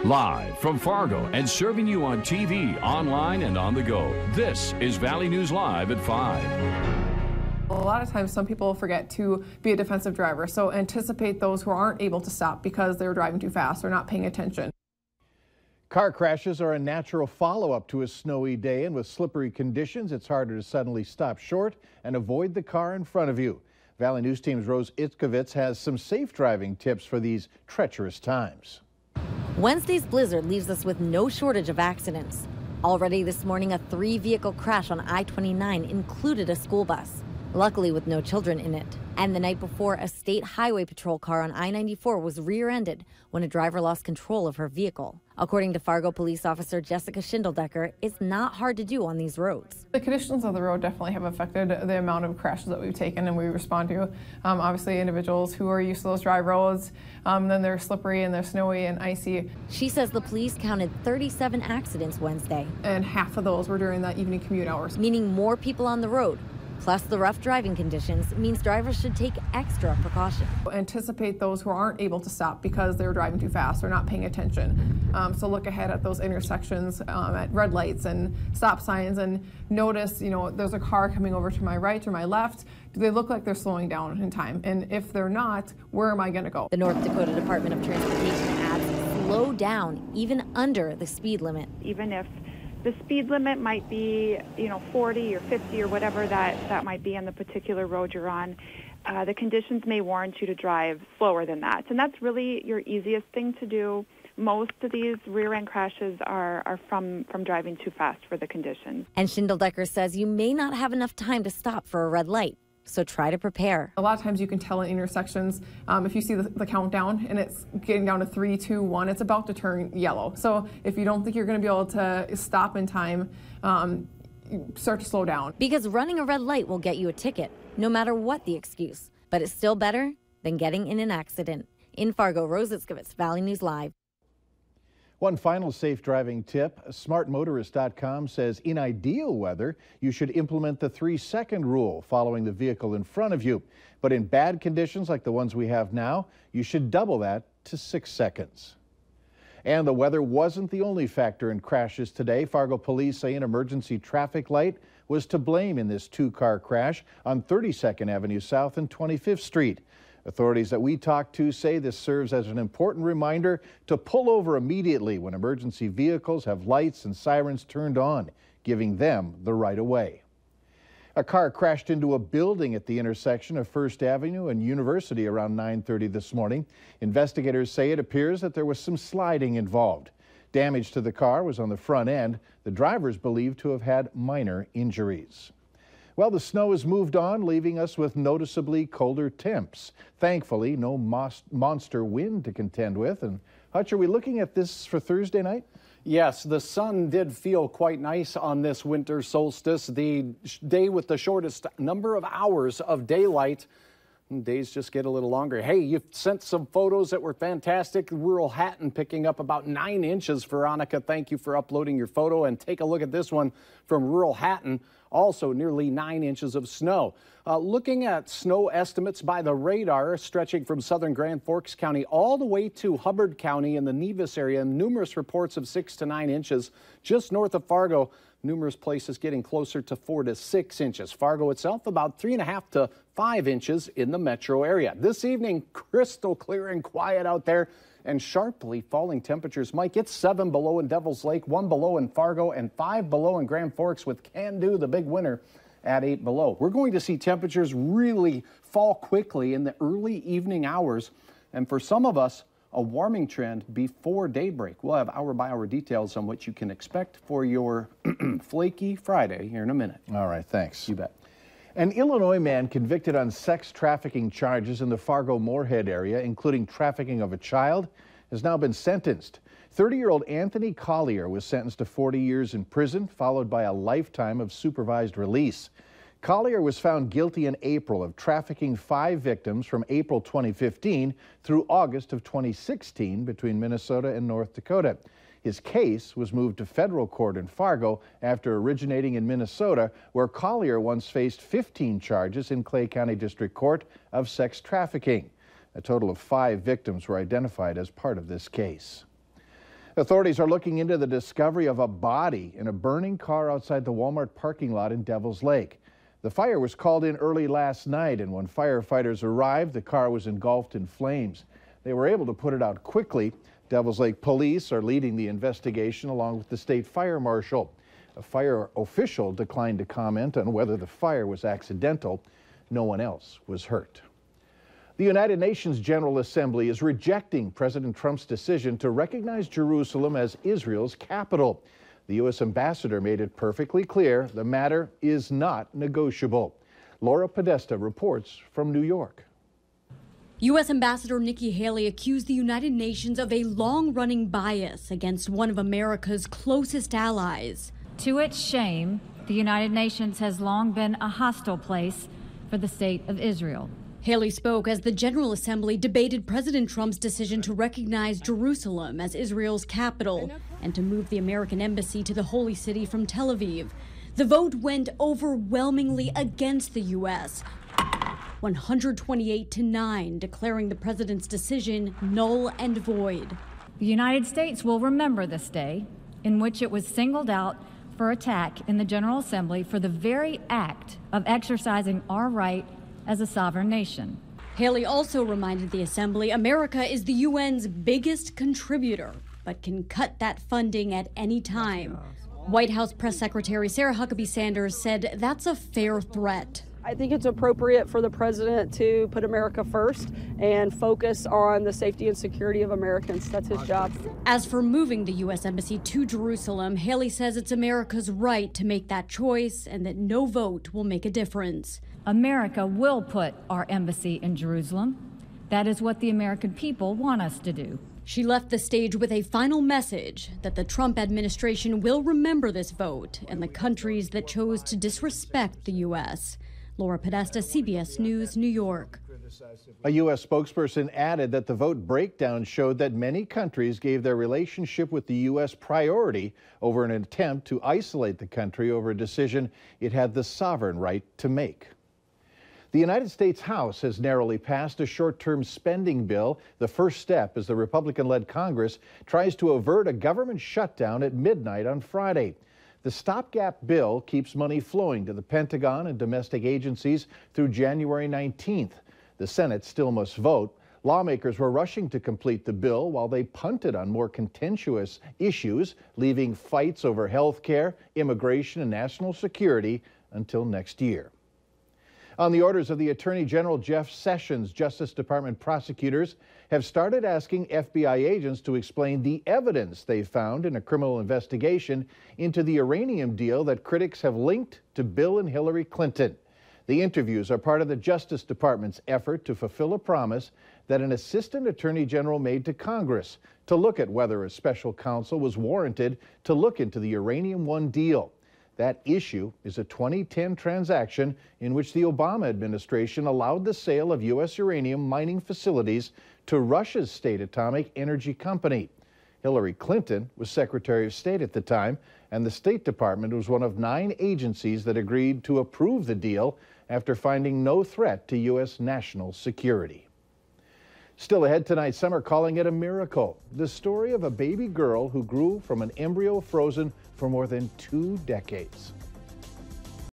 Live from Fargo and serving you on TV, online, and on the go, this is Valley News Live at 5. A lot of times some people forget to be a defensive driver, so anticipate those who aren't able to stop because they're driving too fast or not paying attention. Car crashes are a natural follow-up to a snowy day, and with slippery conditions, it's harder to suddenly stop short and avoid the car in front of you. Valley News Team's Rose Itkovitz has some safe driving tips for these treacherous times. Wednesday's blizzard leaves us with no shortage of accidents. Already this morning, a 3-vehicle crash on I-29 included a school bus, luckily with no children in it. And the night before, a state highway patrol car on I-94 was rear-ended when a driver lost control of her vehicle. According to Fargo police officer Jessica Schindeldecker, it's not hard to do on these roads. The conditions of the road definitely have affected the amount of crashes that we've taken and we respond to. Obviously, individuals who are used to those dry roads, then they're slippery and they're snowy and icy. She says the police counted 37 accidents Wednesday. And half of those were during that evening commute hours. Meaning more people on the road. Plus, the rough driving conditions means drivers should take extra precaution. Anticipate those who aren't able to stop because they're driving too fast or not paying attention. So look ahead at those intersections at red lights and stop signs and notice, there's a car coming over to my right or my left. Do they look like they're slowing down in time? And if they're not, where am I going to go? The North Dakota Department of Transportation adds slow down even under the speed limit. Even if the speed limit might be, 40 or 50 or whatever that might be on the particular road you're on. The conditions may warrant you to drive slower than that. And that's really your easiest thing to do. Most of these rear-end crashes are from driving too fast for the conditions. And Schindeldecker says you may not have enough time to stop for a red light. So try to prepare. A lot of times you can tell in intersections, if you see the countdown and it's getting down to 3, 2, 1, it's about to turn yellow. So if you don't think you're going to be able to stop in time, start to slow down. Because running a red light will get you a ticket, no matter what the excuse. But it's still better than getting in an accident. In Fargo, Rose Itkovitz, Valley News Live. One final safe driving tip, smartmotorist.com says in ideal weather, you should implement the 3-second rule following the vehicle in front of you. But in bad conditions like the ones we have now, you should double that to 6 seconds. And the weather wasn't the only factor in crashes today. Fargo police say an emergency traffic light was to blame in this 2-car crash on 32nd Avenue South and 25th Street. Authorities that we talked to say this serves as an important reminder to pull over immediately when emergency vehicles have lights and sirens turned on, giving them the right of way. A car crashed into a building at the intersection of First Avenue and University around 9:30 this morning. Investigators say it appears that there was some sliding involved. Damage to the car was on the front end. The driver is believed to have had minor injuries. Well, the snow has moved on, leaving us with noticeably colder temps. Thankfully, no monster wind to contend with. And Hutch, are we looking at this for Thursday night? Yes, the sun did feel quite nice on this winter solstice, the day with the shortest number of hours of daylight. Days just get a little longer. Hey, you've sent some photos that were fantastic. Rural Hatton picking up about 9 inches. Veronica, thank you for uploading your photo. And take a look at this one from Rural Hatton. Also nearly 9 inches of snow. Looking at snow estimates by the radar stretching from southern Grand Forks County all the way to Hubbard County in the Nevis area. Numerous reports of 6 to 9 inches. Just north of Fargo, numerous places getting closer to 4 to 6 inches. Fargo itself about 3.5 to 5 inches in the metro area. This evening, crystal clear and quiet out there. And sharply falling temperatures. Mike, it's 7 below in Devil's Lake, 1 below in Fargo, and 5 below in Grand Forks with Can-Do, the big winner, at 8 below. We're going to see temperatures really fall quickly in the early evening hours. And for some of us, a warming trend before daybreak. We'll have hour-by-hour details on what you can expect for your flaky Friday here in a minute. All right, thanks. You bet. An Illinois man convicted on sex trafficking charges in the Fargo-Moorhead area, including trafficking of a child, has now been sentenced. 30-year-old Anthony Collier was sentenced to 40 years in prison, followed by a lifetime of supervised release. Collier was found guilty in April of trafficking 5 victims from April 2015 through August of 2016 between Minnesota and North Dakota. His case was moved to federal court in Fargo after originating in Minnesota, where Collier once faced 15 charges in Clay County District Court of sex trafficking. A total of 5 victims were identified as part of this case. Authorities are looking into the discovery of a body in a burning car outside the Walmart parking lot in Devil's Lake. The fire was called in early last night, and when firefighters arrived, the car was engulfed in flames. They were able to put it out quickly. Devil's Lake police are leading the investigation along with the state fire marshal. A fire official declined to comment on whether the fire was accidental. No one else was hurt. The United Nations General Assembly is rejecting President Trump's decision to recognize Jerusalem as Israel's capital. The U.S. ambassador made it perfectly clear the matter is not negotiable. Laura Podesta reports from New York. U.S. Ambassador Nikki Haley accused the United Nations of a long-running bias against one of America's closest allies. To its shame, the United Nations has long been a hostile place for the state of Israel. Haley spoke as the General Assembly debated President Trump's decision to recognize Jerusalem as Israel's capital and to move the American embassy to the Holy City from Tel Aviv. The vote went overwhelmingly against the U.S., 128-9, declaring the president's decision null and void. The United States will remember this day in which it was singled out for attack in the General Assembly for the very act of exercising our right as a sovereign nation. Haley also reminded the Assembly America is the UN's biggest contributor, but can cut that funding at any time. White House Press Secretary Sarah Huckabee Sanders said that's a fair threat. I think it's appropriate for the president to put America first and focus on the safety and security of Americans. That's his job. As for moving the U.S. Embassy to Jerusalem, Haley says it's America's right to make that choice and that no vote will make a difference. America will put our embassy in Jerusalem. That is what the American people want us to do. She left the stage with a final message that the Trump administration will remember this vote and the countries that chose to disrespect the U.S. Laura Podesta, CBS News, New York. A U.S. spokesperson added that the vote breakdown showed that many countries gave their relationship with the U.S. priority over an attempt to isolate the country over a decision it had the sovereign right to make. The United States House has narrowly passed a short-term spending bill, the first step as the Republican-led Congress tries to avert a government shutdown at midnight on Friday. The stopgap bill keeps money flowing to the Pentagon and domestic agencies through January 19th. The Senate still must vote. Lawmakers were rushing to complete the bill while they punted on more contentious issues, leaving fights over health care, immigration, and national security until next year. On the orders of the Attorney General Jeff Sessions, Justice Department prosecutors have started asking FBI agents to explain the evidence they found in a criminal investigation into the uranium deal that critics have linked to Bill and Hillary Clinton. The interviews are part of the Justice Department's effort to fulfill a promise that an assistant attorney general made to Congress to look at whether a special counsel was warranted to look into the Uranium One deal. That issue is a 2010 transaction in which the Obama administration allowed the sale of U.S. uranium mining facilities to Russia's state atomic energy company. Hillary Clinton was Secretary of State at the time, and the State Department was one of 9 agencies that agreed to approve the deal after finding no threat to U.S. national security. Still ahead tonight, some are calling it a miracle. The story of a baby girl who grew from an embryo frozen for more than 2 decades.